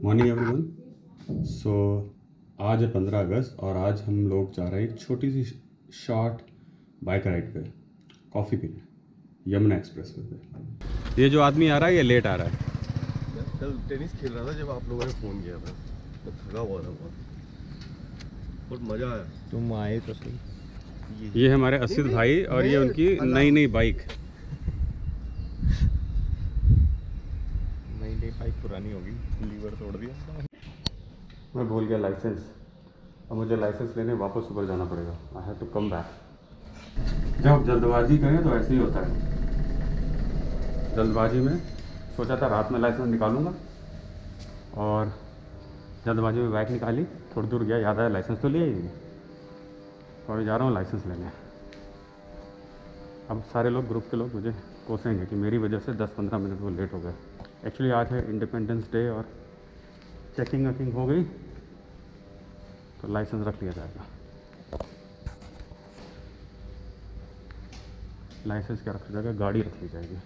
Morning everyone. सो आज है 15 अगस्त और आज हम लोग जा रहे हैं एक छोटी सी शॉर्ट बाइक राइड पे कॉफ़ी पीने यमुना एक्सप्रेस वे पे। ये जो आदमी आ रहा है ये लेट आ रहा है। कल टेनिस खेल रहा था जब आप लोगों ने फ़ोन किया था, तो थका हुआ था बहुत मज़ा आया। तुम आए तो सही। ये हमारे असित भाई और ये उनकी नई बाइक। नई बाइक पुरानी होगी, लीवर तोड़ दिया। मैं भूल गया लाइसेंस। अब मुझे लाइसेंस लेने वापस ऊपर जाना पड़ेगा। I have to come back. जब जल्दबाजी करें तो ऐसे ही होता है। जल्दबाजी में सोचा था रात में लाइसेंस निकालूंगा और जल्दबाजी में बाइक निकाली, थोड़ी दूर गया, याद आया लाइसेंस तो ले ही नहीं। तो अभी जा रहा हूँ लाइसेंस लेने। अब सारे लोग, ग्रुप के लोग मुझे कोसेंगे कि मेरी वजह से 10-15 मिनट वो लेट हो गए। एक्चुअली आज है इंडिपेंडेंस डे और चेकिंग वकिंग हो गई तो लाइसेंस रख लिया जाएगा। लाइसेंस क्या रखा जाएगा, गाड़ी रख ली जाएगी।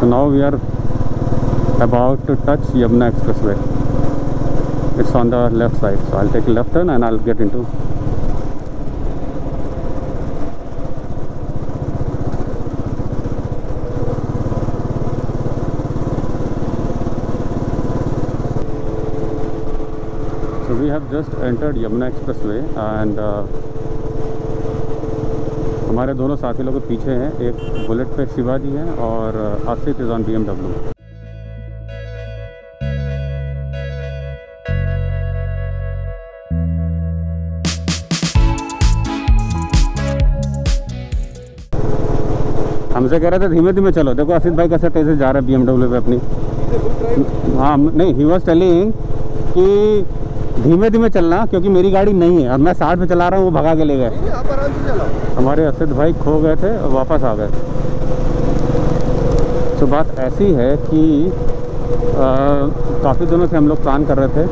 So now we are about to touch Yamuna Expressway. It's on the left side, so I'll take a left turn and I'll get into. So we have just entered Yamuna Expressway and हमारे दोनों साथी लोग पीछे हैं। एक bullet पे शिवाजी हैं और आसिफ इज़ ऑन BMW। हमसे कह रहे थे धीमे धीमे चलो, देखो आसिफ भाई कैसे तेज़ी जा रहा है BMW पे अपनी। हाँ नहीं, ही वॉज टेलिंग कि धीमे धीमे चलना क्योंकि मेरी गाड़ी नहीं है और मैं 60 पे चला रहा हूँ, वो भगा के ले गए। हमारे असित भाई खो गए थे और वापस आ गए। तो बात ऐसी है कि काफ़ी दिनों से हम लोग प्लान कर रहे थे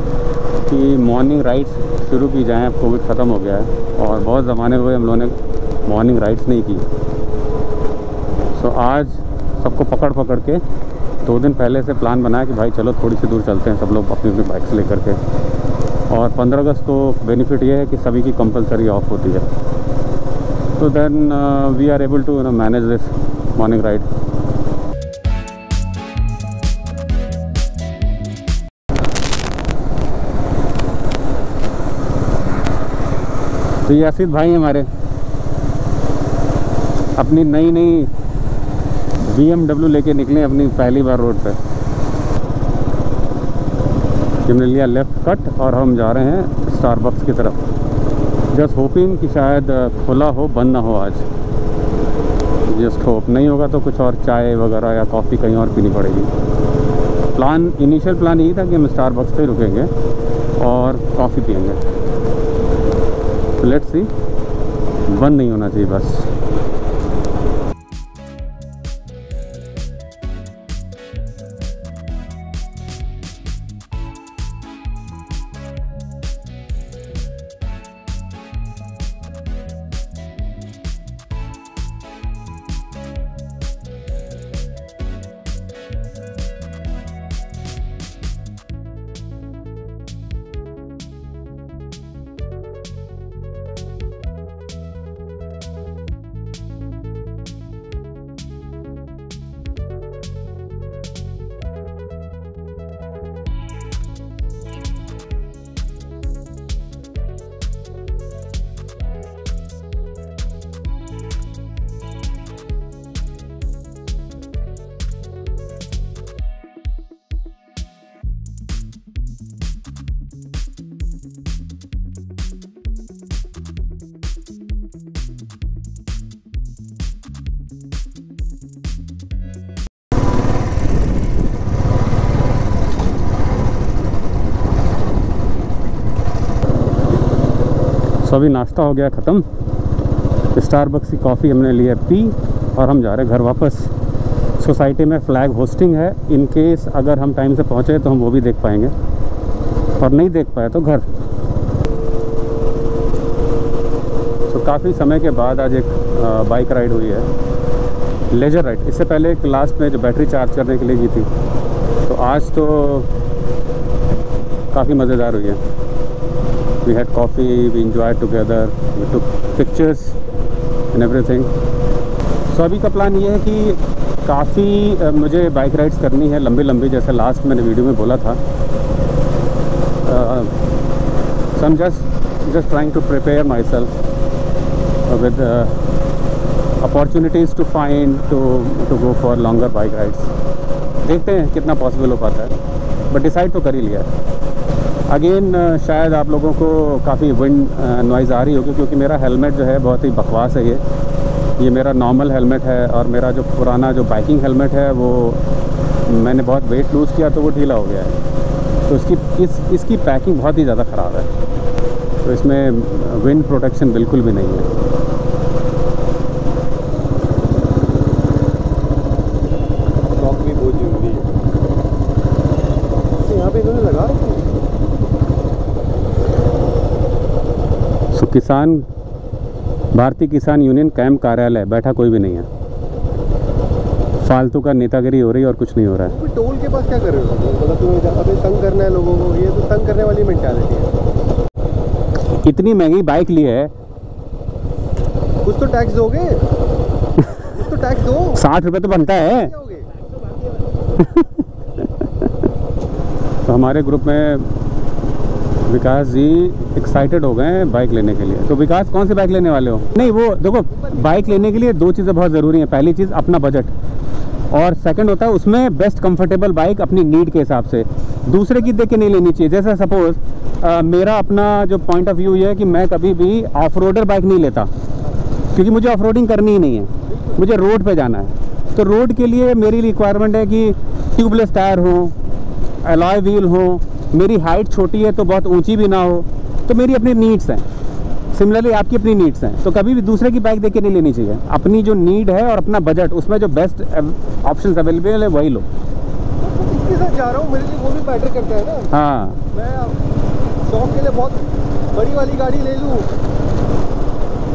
कि मॉर्निंग राइड्स शुरू की जाएं। अब कोविड ख़त्म हो गया है और बहुत ज़माने हुए हम लोगों ने मॉर्निंग राइड्स नहीं की। सो आज सबको पकड़ के 2 दिन पहले से प्लान बनाया कि भाई चलो थोड़ी सी दूर चलते हैं सब लोग अपनी अपनी बाइक्स लेकर के। और 15 अगस्त को बेनिफिट ये है कि सभी की कंपलसरी ऑफ होती है, तो then we are able to manage this morning ride. तो ये आसिफ भाई हमारे अपनी नई BMW लेके निकले अपनी पहली बार रोड पे। हमने लिया लेफ़्ट कट और हम जा रहे हैं स्टारबक्स की तरफ। जस्ट होपिंग कि शायद खुला हो, बंद ना हो आज। जस्ट होप, नहीं होगा तो कुछ और चाय वगैरह या कॉफ़ी कहीं और पीनी पड़ेगी। इनिशियल प्लान यही था कि हम स्टारबक्स पे रुकेंगे और कॉफ़ी पियेंगे। तो लेट्स सी, बंद नहीं होना चाहिए बस। अभी नाश्ता हो गया ख़त्म, स्टारबक्स की कॉफ़ी हमने लिया पी और हम जा रहे हैं घर वापस। सोसाइटी में फ्लैग होस्टिंग है, इन केस अगर हम टाइम से पहुँचे तो हम वो भी देख पाएंगे, और नहीं देख पाए तो घर। तो काफ़ी समय के बाद आज एक बाइक राइड हुई है, लेजर राइड। इससे पहले एक लास्ट में जो बैटरी चार्ज करने के लिए की थी, तो आज तो काफ़ी मज़ेदार हुई है। We had coffee, we enjoyed together, we took pictures and everything. So अभी का प्लान ये है कि काफ़ी मुझे बाइक राइड्स करनी है लंबी लंबी, जैसे लास्ट मैंने वीडियो में बोला था। So I am just trying to prepare myself with opportunities to find to go for longer bike rides। देखते हैं कितना पॉसिबल हो पाता है, बट डिसाइड तो कर ही लिया है। अगेन शायद आप लोगों को काफ़ी विंड नॉइज़ आ रही होगी, क्योंकि मेरा हेलमेट जो है बहुत ही बकवास है। ये मेरा नॉर्मल हेलमेट है, और मेरा जो पुराना जो बाइकिंग हेलमेट है वो मैंने बहुत वेट लूज़ किया तो वो ढीला हो गया है। तो इसकी पैकिंग बहुत ही ज़्यादा ख़राब है, तो इसमें विंड प्रोटेक्शन बिल्कुल भी नहीं है। किसान भारतीय किसान यूनियन कैंप कार्यालय, बैठा कोई भी नहीं है। फालतू का नेतागिरी हो रही है और कुछ नहीं हो रहा है। टोल के पास क्या कर रहे हो? मतलब तुम्हें जहाँ पे तंग करना है लोगों को, ये तो तंग करने वाली मेंटालिटी है। इतनी महंगी बाइक ली है, कुछ तो टैक्स दोगे? कुछ तो टैक्स दो। 60 रुपये तो बनता है। तो हमारे ग्रुप में विकास जी एक्साइटेड हो गए हैं बाइक लेने के लिए। तो विकास, कौन सी बाइक लेने वाले हो? नहीं, वो देखो, बाइक लेने के लिए दो चीज़ें बहुत ज़रूरी हैं। पहली चीज़ अपना बजट, और सेकंड होता है उसमें बेस्ट कंफर्टेबल बाइक अपनी नीड के हिसाब से। दूसरे की देख के नहीं लेनी चाहिए। जैसे सपोज़ मेरा अपना जो पॉइंट ऑफ व्यू ये है कि मैं कभी भी ऑफ रोडर बाइक नहीं लेता, क्योंकि मुझे ऑफ रोडिंग करनी ही नहीं है, मुझे रोड पर जाना है। तो रोड के लिए मेरी रिक्वायरमेंट है कि ट्यूबलेस टायर हो, अलॉय व्हील हो, मेरी हाइट छोटी है तो बहुत ऊंची भी ना हो। तो मेरी अपनी नीड्स हैं, सिमिलरली आपकी अपनी नीड्स हैं। तो कभी भी दूसरे की बाइक देख के नहीं लेनी चाहिए। अपनी जो नीड है और अपना बजट, उसमें जो बेस्ट ऑप्शंस अवेलेबल है वही लो। इसके साथ जा रहा हूँ, मेरे लिए वो भी मैटर करता है ना। हाँ, मैं शौक के लिए बहुत बड़ी वाली गाड़ी ले लूँ,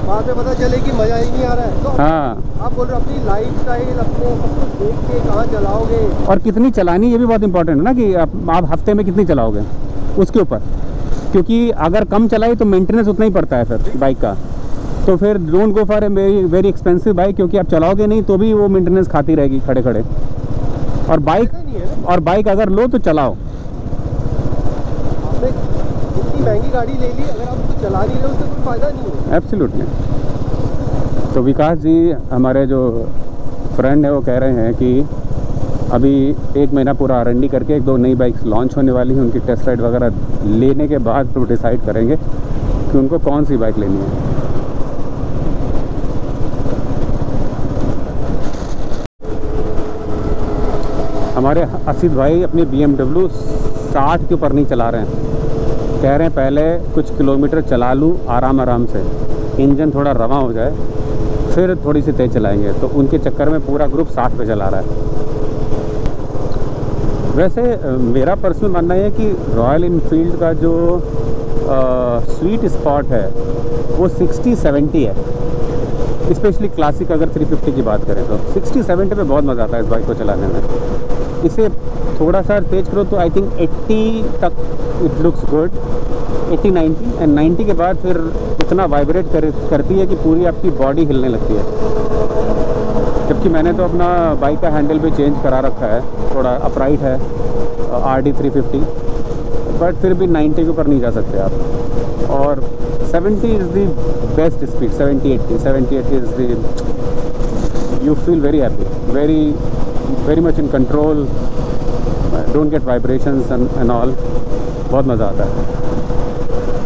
बाद में पता चले कि मज़ा ही नहीं आ रहा है। तो हाँ, आप बोल रहे हो अपनी लाइफ स्टाइल, अपने सब कुछ देख के कहाँ चलाओगे और कितनी चलानी, ये भी बहुत इंपॉर्टेंट है ना, कि आप हफ्ते में कितनी चलाओगे उसके ऊपर। क्योंकि अगर कम चलाई तो मेंटेनेंस उतना ही पड़ता है फिर बाइक का। तो फिर don't go for a very expensive bike, क्योंकि आप चलाओगे नहीं तो भी वो मेंटेनेंस खाती रहेगी खड़े खड़े। और बाइक अगर लो तो चलाओ। आपने इतनी महंगी गाड़ी ले ली, अगर आप उसको चला नहीं रहे उससे कोई फ़ायदा नहीं है। एब्सोल्युटली। तो विकास जी हमारे जो फ्रेंड है वो कह रहे हैं कि अभी 1 महीना पूरा R&D करके 1-2 नई बाइक्स लॉन्च होने वाली हैं। उनकी टेस्ट राइड वगैरह लेने के बाद फिर डिसाइड करेंगे कि उनको कौन सी बाइक लेनी है। हमारे असित भाई अपनी BMW 60 के ऊपर नहीं चला रहे हैं। कह रहे हैं पहले कुछ किलोमीटर चला लूँ आराम से, इंजन थोड़ा रवा हो जाए, फिर थोड़ी सी तेज़ चलाएंगे। तो उनके चक्कर में पूरा ग्रुप 60 पे चला रहा है। वैसे मेरा पर्सनल मानना है कि रॉयल इनफील्ड का जो स्वीट स्पॉट है वो 60-70 है। स्पेशली क्लासिक अगर 350 की बात करें तो 60-70 पे बहुत मज़ा आता है इस बाइक को चलाने में। इसे थोड़ा सा तेज़ करो तो आई थिंक 80 तक इट लुक्स गुड, 80-90, एंड 90 के बाद फिर इतना वाइब्रेट करती है कि पूरी आपकी बॉडी हिलने लगती है। जबकि मैंने तो अपना बाइक का हैंडल भी चेंज करा रखा है, थोड़ा अपराइट है, RD 350, बट फिर भी 90 के ऊपर नहीं जा सकते आप। और 70 is the best speed, 70-80 is the, you feel very happy, very much in control, don't get vibrations and all, बहुत मज़ा आता है।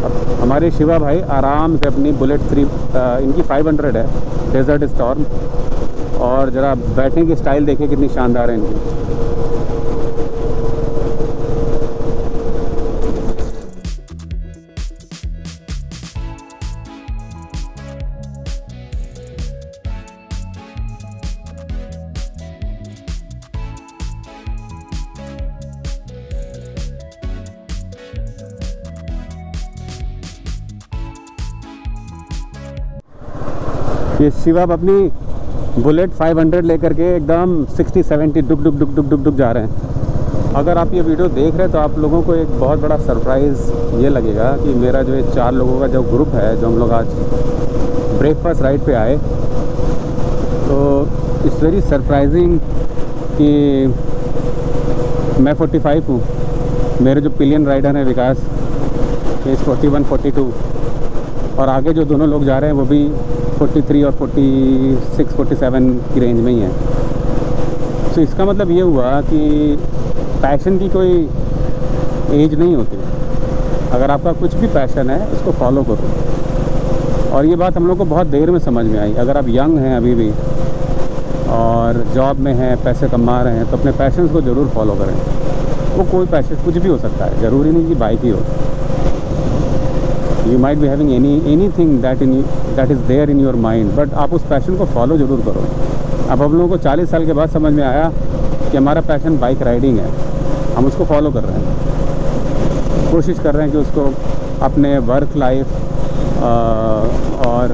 अब हमारे शिवा भाई आराम से अपनी बुलेट 3 इनकी 500 है, डेजर्ट स्टॉर्म, और ज़रा बैठने की स्टाइल देखिए कितनी शानदार है इनकी। ये शिव अब अपनी बुलेट 500 लेकर के एकदम 60-70 डुक डुक डुक डुक डुक डुक जा रहे हैं। अगर आप ये वीडियो देख रहे हैं तो आप लोगों को एक बहुत बड़ा सरप्राइज़ ये लगेगा कि मेरा जो ये 4 लोगों का जो ग्रुप है, जो हम लोग आज ब्रेकफास्ट राइड पे आए, तो इट्स वेरी सरप्राइजिंग कि मैं 45 हूँ, मेरे जो पिलियन राइडर हैं विकास, इस 41-42, और आगे जो दोनों लोग जा रहे हैं वो भी 43 और 46-47 की रेंज में ही है। तो इसका मतलब ये हुआ कि पैशन की कोई एज नहीं होती। अगर आपका कुछ भी पैशन है उसको फॉलो करो। और ये बात हम लोग को बहुत देर में समझ में आई। अगर आप यंग हैं अभी भी और जॉब में हैं, पैसे कमा रहे हैं, तो अपने पैशंस को ज़रूर फॉलो करें। वो कोई पैशन कुछ भी हो सकता है, ज़रूरी नहीं कि बाइक ही हो। You might be having anything that is there in your mind, but आप उस पैशन को फॉलो ज़रूर करो। अब हम लोगों को 40 साल के बाद समझ में आया कि हमारा पैशन बाइक राइडिंग है, हम उसको फॉलो कर रहे हैं, कोशिश कर रहे हैं कि उसको अपने वर्क लाइफ और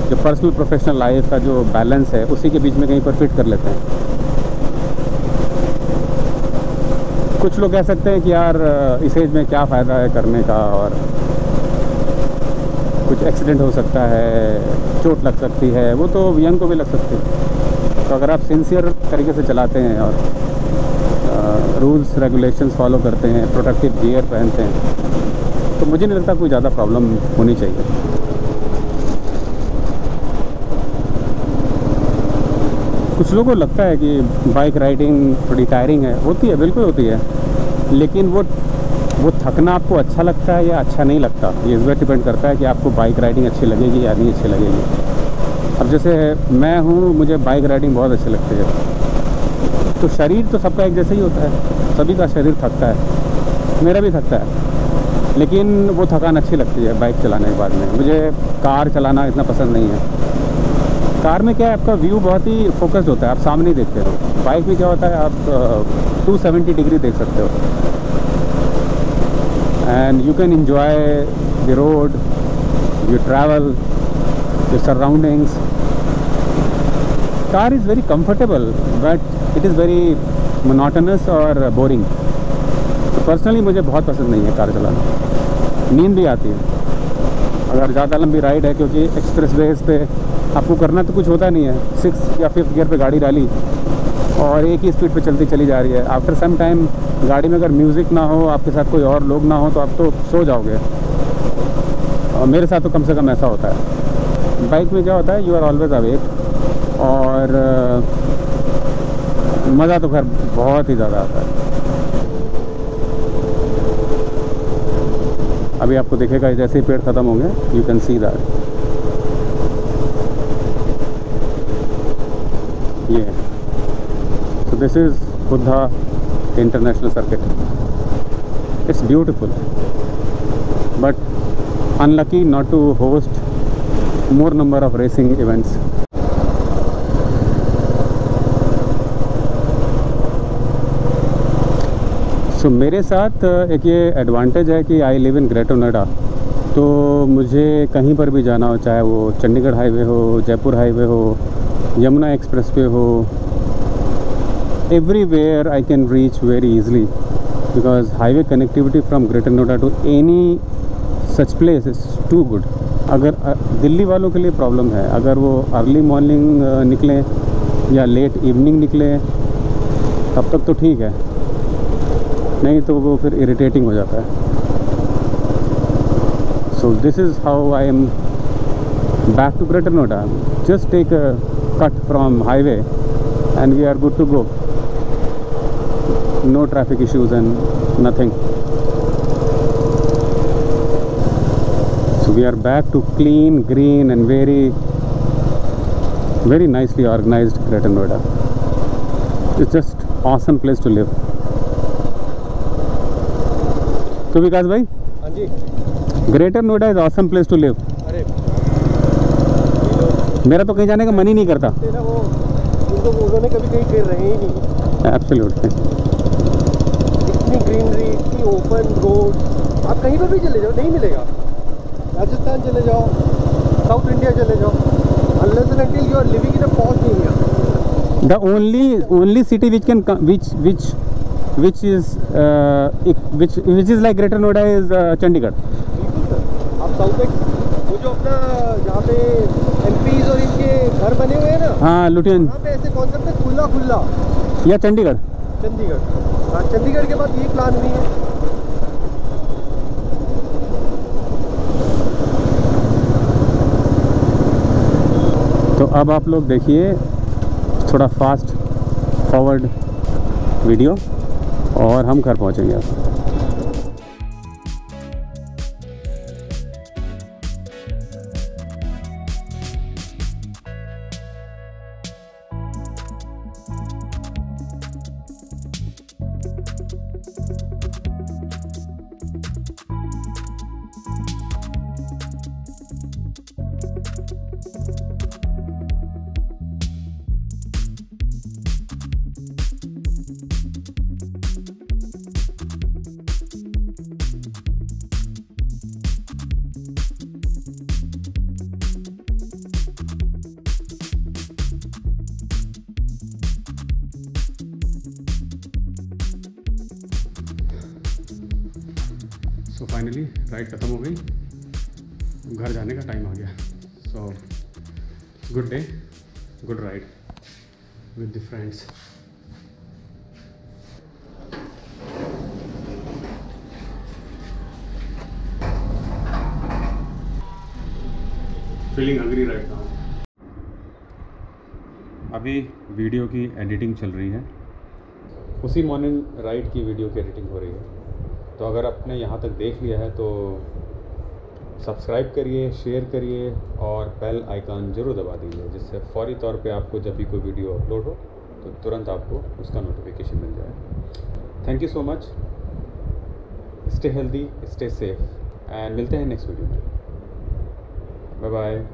जो पर्सनल प्रोफेशनल लाइफ का जो बैलेंस है उसी के बीच में कहीं पर फिट कर लेते हैं। कुछ लोग कह सकते हैं कि यार इस एज में क्या फ़ायदा है करने का, और कुछ एक्सीडेंट हो सकता है, चोट लग सकती है, वो तो यंग को भी लग सकती है। तो अगर आप सिंसियर तरीके से चलाते हैं और रूल्स रेगुलेशंस फॉलो करते हैं, प्रोटेक्टिव गियर पहनते हैं, तो मुझे नहीं लगता कोई ज़्यादा प्रॉब्लम होनी चाहिए। कुछ लोगों को लगता है कि बाइक राइडिंग थोड़ी टायरिंग है, होती है, बिल्कुल होती है, लेकिन वो थकना आपको अच्छा लगता है या अच्छा नहीं लगता, ये इस पर डिपेंड करता है कि आपको बाइक राइडिंग अच्छी लगेगी या नहीं अच्छी लगेगी। अब जैसे मैं हूँ, मुझे बाइक राइडिंग बहुत अच्छी लगती है। तो शरीर तो सबका एक जैसा ही होता है, सभी का शरीर थकता है, मेरा भी थकता है, लेकिन वो थकान अच्छी लगती है बाइक चलाने के बाद में। मुझे कार चलाना इतना पसंद नहीं है। कार में क्या है, आपका व्यू बहुत ही फोकस्ड होता है, आप सामने ही देखते हो। बाइक में क्या होता है, आप 270 डिग्री देख सकते हो, and you can enjoy the road, your travel, your surroundings. Car is very comfortable, but it is very monotonous और boring. तो personally मुझे बहुत पसंद नहीं है कार चलाना। नींद भी आती है अगर ज़्यादा लंबी राइड है, क्योंकि एक्सप्रेस वेज पे आपको करना तो कुछ होता नहीं है। 6 या 5th गियर पे गाड़ी डाली और एक ही स्पीड पे चलती चली जा रही है। आफ्टर सम टाइम गाड़ी में अगर म्यूज़िक ना हो, आपके साथ कोई और लोग ना हो, तो आप तो सो जाओगे। और मेरे साथ तो कम से कम ऐसा होता है। बाइक में क्या होता है, यू आर ऑलवेज अवेक, और मज़ा तो खैर बहुत ही ज़्यादा आता है। अभी आपको दिखेगा जैसे ही पेड़ ख़त्म होंगे, यू कैन सी दैट। ये so this is Buddha International Circuit. It's beautiful, but unlucky not to host more number of racing events. So मेरे साथ एक ये एडवांटेज है कि I live in greater Noida, तो मुझे कहीं पर भी जाना हो, चाहे वो चंडीगढ़ हाईवे हो, जयपुर हाईवे हो, यमुना एक्सप्रेस पे हो, everywhere I can reach very easily, because highway connectivity from Greater Noida to any such place is too good. अगर दिल्ली वालों के लिए प्रॉब्लम है, अगर वो अर्ली मॉर्निंग निकलें या लेट इवनिंग निकलें तब तक तो ठीक है, नहीं तो वो फिर इरिटेटिंग हो जाता है। So this is how I am back to Greater Noida. Just take a cut from highway and we are good to go. No traffic issues and nothing. So we are back to clean, green and very nicely organized Greater Noida. It's just awesome place to live. तो विकास भाई, हाँ जी, Greater Noida is awesome place to live. अरे मेरा तो कहीं जाने का मन ही नहीं करता। ना वो उन्होंने कभी कहीं फिर रहे ही नहीं। एब्सोल्युटली। इतनी ग्रीनरी, इतनी ओपन रोड, आप कहीं पर भी चले जाओ नहीं मिलेगा। राजस्थान चले जाओ, साउथ इंडिया चले जाओ, unless and until you are living in a posh area. The only city which can which is like Greater Noida is Chandigarh. बिल्कुल सर, आप साउथ में वो जो अपना जहाँ पे MPs और इनके घर बने हुए हैं ना, हाँ लुटियन वहाँ पे ऐसे कॉन्सेप्ट है खुला खुला। या चंडीगढ़। चंडीगढ़, हाँ चंडीगढ़ के बाद ये प्लान भी है। तो अब आप लोग देखिए थोड़ा फास्ट फॉरवर्ड वीडियो और हम घर पहुंचेंगे अब। सो फाइनली राइड ख़त्म हो गई, घर जाने का टाइम आ गया। So good day, good ride with the friends. Feeling hungry right now. अभी वीडियो की एडिटिंग चल रही है, उसी मॉर्निंग राइड की वीडियो की एडिटिंग हो रही है। तो अगर आपने यहाँ तक देख लिया है तो सब्सक्राइब करिए, शेयर करिए और बेल आइकन ज़रूर दबा दीजिए, जिससे फौरी तौर पे आपको जब भी कोई वीडियो अपलोड हो तो तुरंत आपको उसका नोटिफिकेशन मिल जाए। Thank you so much, stay healthy, stay safe and मिलते हैं नेक्स्ट वीडियो में। Bye bye.